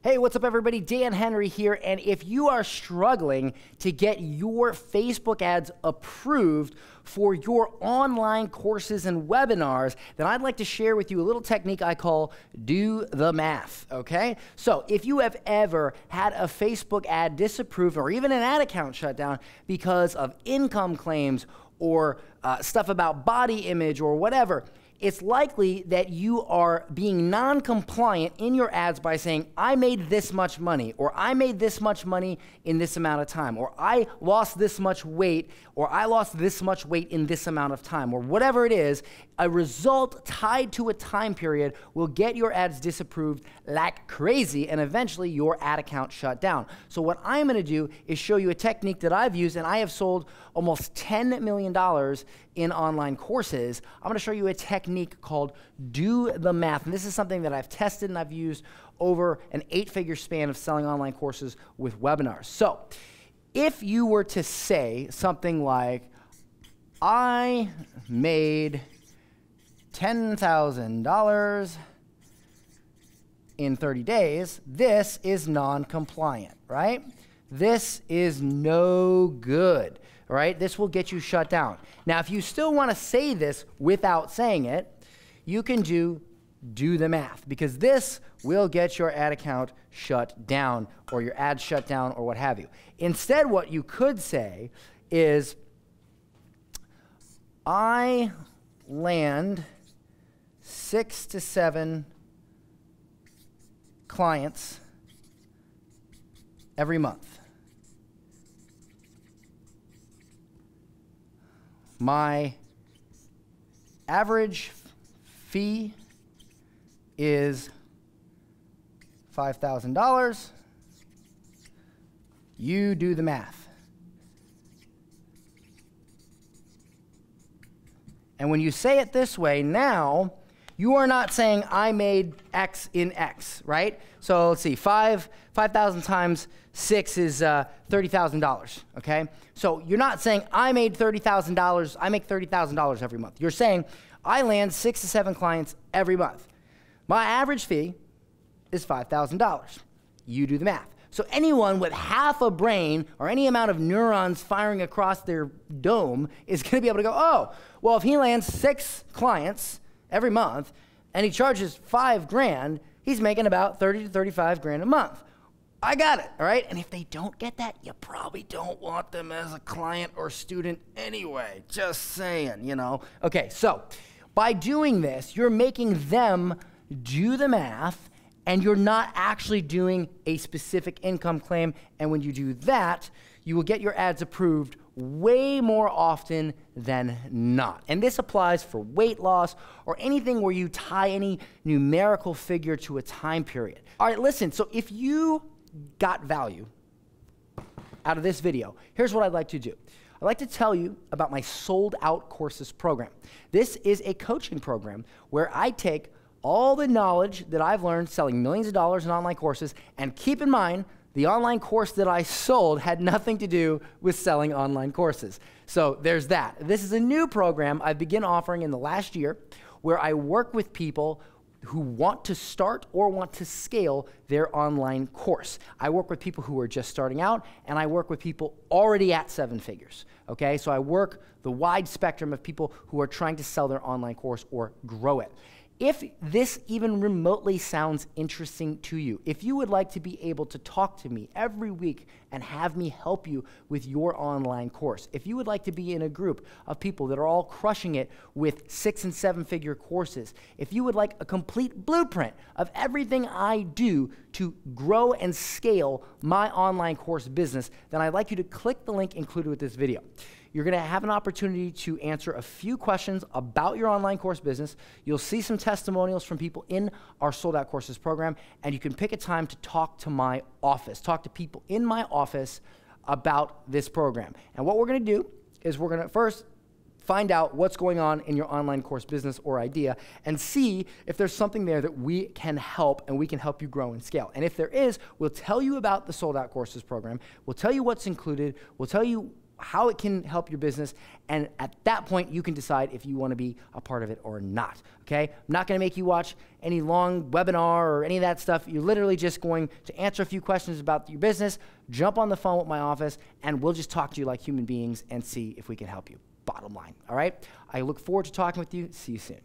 Hey, what's up everybody? Dan Henry here, and if you are struggling to get your Facebook ads approved for your online courses and webinars, then I'd like to share with you a little technique I call do the math, okay? So if you have ever had a Facebook ad disapproved or even an ad account shut down because of income claims or stuff about body image or whatever, it's likely that you are being non-compliant in your ads by saying, I made this much money, or I made this much money in this amount of time, or I lost this much weight, or I lost this much weight in this amount of time, or whatever it is. A result tied to a time period will get your ads disapproved like crazy, and eventually your ad account shut down. So what I'm gonna do is show you a technique that I've used, and I have sold almost $10 million in online courses. I'm gonna show you a technique called do the math. And this is something that I've tested and I've used over an 8-figure span of selling online courses with webinars. So if you were to say something like, I made $10,000 in 30 days, this is non-compliant, right? This is no good, right? This will get you shut down. Now, if you still want to say this without saying it, you can do the math, because this will get your ad account shut down or your ad shut down or what have you. Instead, what you could say is, I land 6 to 7 clients every month. My average fee is $5,000. You do the math. And when you say it this way, now you are not saying I made X in X, right? So let's see, 5,000 times 6 is $30,000, okay? So you're not saying I made $30,000, I make $30,000 every month. You're saying I land 6 to 7 clients every month. My average fee is $5,000. You do the math. So anyone with half a brain or any amount of neurons firing across their dome is gonna be able to go, oh, well, if he lands 6 clients every month and he charges $5,000, he's making about 30 to 35 grand a month. I got it, all right? And if they don't get that, you probably don't want them as a client or student anyway. Just saying, you know? Okay, so by doing this, you're making them do the math, and you're not actually doing a specific income claim. And when you do that, you will get your ads approved way more often than not. And this applies for weight loss or anything where you tie any numerical figure to a time period. All right, listen, so if you got value out of this video, here's what I'd like to do. I'd like to tell you about my Sold Out Courses program. This is a coaching program where I take all the knowledge that I've learned selling millions of dollars in online courses, and keep in mind, the online course that I sold had nothing to do with selling online courses. So there's that. This is a new program I began offering in the last year where I work with people who want to start or want to scale their online course. I work with people who are just starting out, and I work with people already at 7 figures, okay? So I work the wide spectrum of people who are trying to sell their online course or grow it. If this even remotely sounds interesting to you, if you would like to be able to talk to me every week and have me help you with your online course, if you would like to be in a group of people that are all crushing it with 6- and 7-figure courses, if you would like a complete blueprint of everything I do to grow and scale my online course business, then I'd like you to click the link included with this video. You're gonna have an opportunity to answer a few questions about your online course business. You'll see some testimonials from people in our Sold Out Courses program, and you can pick a time to talk to my office, talk to people in my office about this program. And what we're gonna do is we're gonna first find out what's going on in your online course business or idea and see if there's something there that we can help and we can help you grow and scale. And if there is, we'll tell you about the Sold Out Courses program. We'll tell you what's included. We'll tell you how it can help your business, and at that point, you can decide if you want to be a part of it or not, okay? I'm not going to make you watch any long webinar or any of that stuff. You're literally just going to answer a few questions about your business, jump on the phone with my office, and we'll just talk to you like human beings and see if we can help you, bottom line, all right? I look forward to talking with you. See you soon.